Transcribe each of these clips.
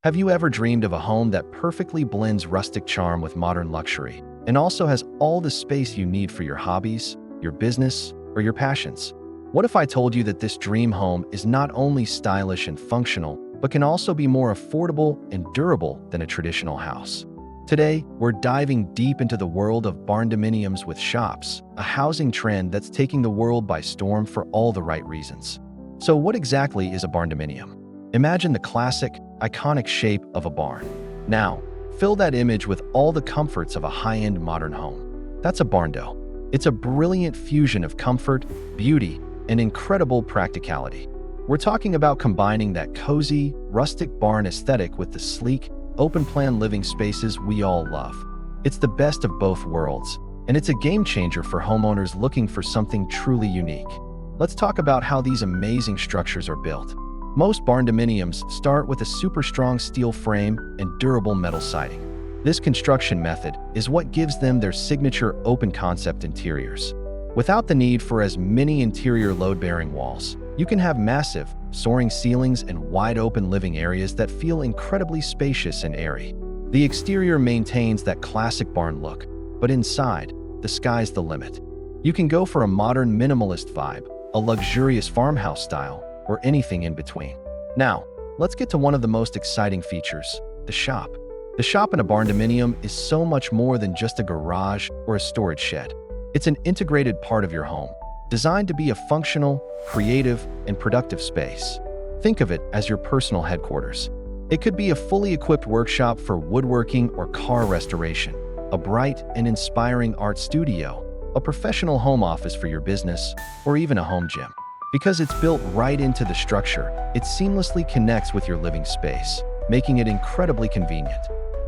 Have you ever dreamed of a home that perfectly blends rustic charm with modern luxury and also has all the space you need for your hobbies, your business, or your passions? What if I told you that this dream home is not only stylish and functional, but can also be more affordable and durable than a traditional house? Today, we're diving deep into the world of barndominiums with shops, a housing trend that's taking the world by storm for all the right reasons. So what exactly is a barndominium? Imagine the classic, iconic shape of a barn. Now, fill that image with all the comforts of a high-end modern home. That's a barndo. It's a brilliant fusion of comfort, beauty, and incredible practicality. We're talking about combining that cozy, rustic barn aesthetic with the sleek, open-plan living spaces we all love. It's the best of both worlds, and it's a game-changer for homeowners looking for something truly unique. Let's talk about how these amazing structures are built. Most barndominiums start with a super strong steel frame and durable metal siding. This construction method is what gives them their signature open-concept interiors. Without the need for as many interior load-bearing walls, you can have massive, soaring ceilings and wide-open living areas that feel incredibly spacious and airy. The exterior maintains that classic barn look, but inside, the sky's the limit. You can go for a modern minimalist vibe, a luxurious farmhouse style, or anything in between. Now, let's get to one of the most exciting features, the shop. The shop in a barndominium is so much more than just a garage or a storage shed. It's an integrated part of your home, designed to be a functional, creative, and productive space. Think of it as your personal headquarters. It could be a fully equipped workshop for woodworking or car restoration, a bright and inspiring art studio, a professional home office for your business, or even a home gym. Because it's built right into the structure, it seamlessly connects with your living space, making it incredibly convenient.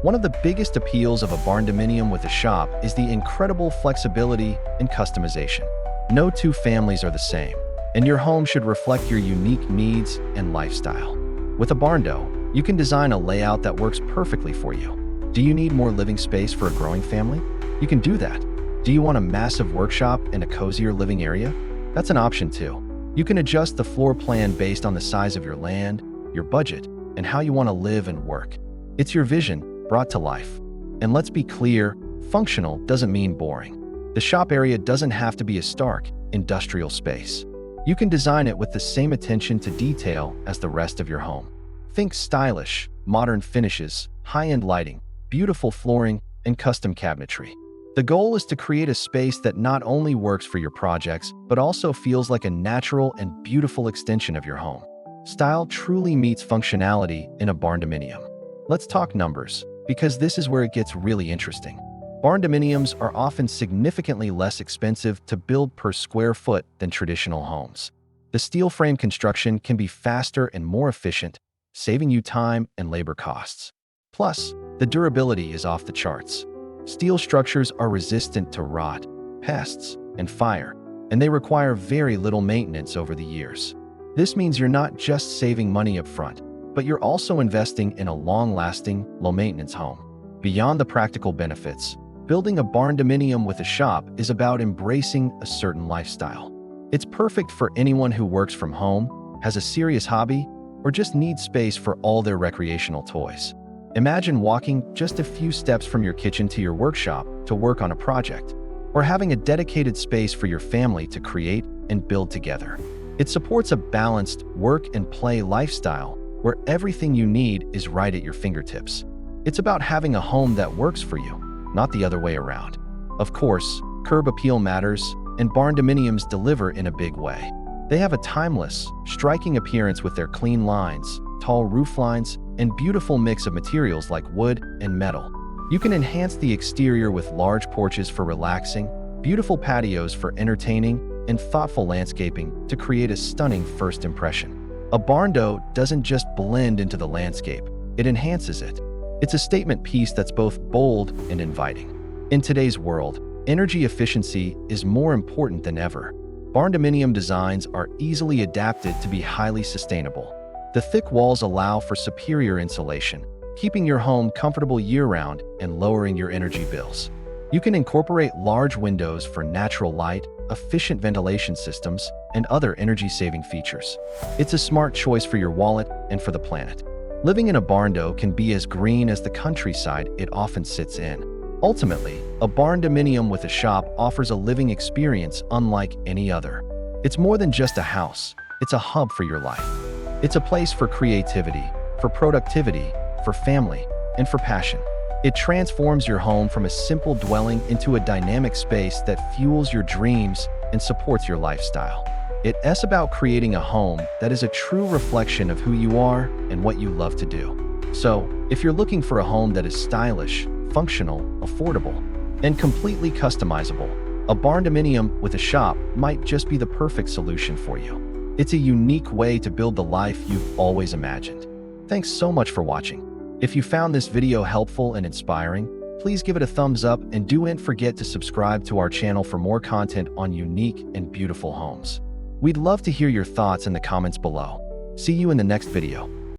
One of the biggest appeals of a barndominium with a shop is the incredible flexibility and customization. No two families are the same, and your home should reflect your unique needs and lifestyle. With a barndo, you can design a layout that works perfectly for you. Do you need more living space for a growing family? You can do that. Do you want a massive workshop and a cozier living area? That's an option too. You can adjust the floor plan based on the size of your land, your budget, and how you want to live and work. It's your vision brought to life. And let's be clear, functional doesn't mean boring. The shop area doesn't have to be a stark, industrial space. You can design it with the same attention to detail as the rest of your home. Think stylish, modern finishes, high-end lighting, beautiful flooring, and custom cabinetry. The goal is to create a space that not only works for your projects, but also feels like a natural and beautiful extension of your home. Style truly meets functionality in a barndominium. Let's talk numbers, because this is where it gets really interesting. Barndominiums are often significantly less expensive to build per square foot than traditional homes. The steel frame construction can be faster and more efficient, saving you time and labor costs. Plus, the durability is off the charts. Steel structures are resistant to rot, pests, and fire, and they require very little maintenance over the years. This means you're not just saving money up front, but you're also investing in a long-lasting, low-maintenance home. Beyond the practical benefits, building a barndominium with a shop is about embracing a certain lifestyle. It's perfect for anyone who works from home, has a serious hobby, or just needs space for all their recreational toys. Imagine walking just a few steps from your kitchen to your workshop to work on a project, or having a dedicated space for your family to create and build together. It supports a balanced work and play lifestyle where everything you need is right at your fingertips. It's about having a home that works for you, not the other way around. Of course, curb appeal matters, and barndominiums deliver in a big way. They have a timeless, striking appearance with their clean lines, tall roof lines, and beautiful mix of materials like wood and metal. You can enhance the exterior with large porches for relaxing, beautiful patios for entertaining, and thoughtful landscaping to create a stunning first impression. A barndo doesn't just blend into the landscape, it enhances it. It's a statement piece that's both bold and inviting. In today's world, energy efficiency is more important than ever. Barndominium designs are easily adapted to be highly sustainable. The thick walls allow for superior insulation, keeping your home comfortable year-round and lowering your energy bills. You can incorporate large windows for natural light, efficient ventilation systems, and other energy-saving features. It's a smart choice for your wallet and for the planet. Living in a barndo can be as green as the countryside it often sits in. Ultimately, a barndominium with a shop offers a living experience unlike any other. It's more than just a house, it's a hub for your life. It's a place for creativity, for productivity, for family, and for passion. It transforms your home from a simple dwelling into a dynamic space that fuels your dreams and supports your lifestyle. It's about creating a home that is a true reflection of who you are and what you love to do. So, if you're looking for a home that is stylish, functional, affordable, and completely customizable, a barndominium with a shop might just be the perfect solution for you. It's a unique way to build the life you've always imagined. Thanks so much for watching. If you found this video helpful and inspiring, please give it a thumbs up and don't forget to subscribe to our channel for more content on unique and beautiful homes. We'd love to hear your thoughts in the comments below. See you in the next video.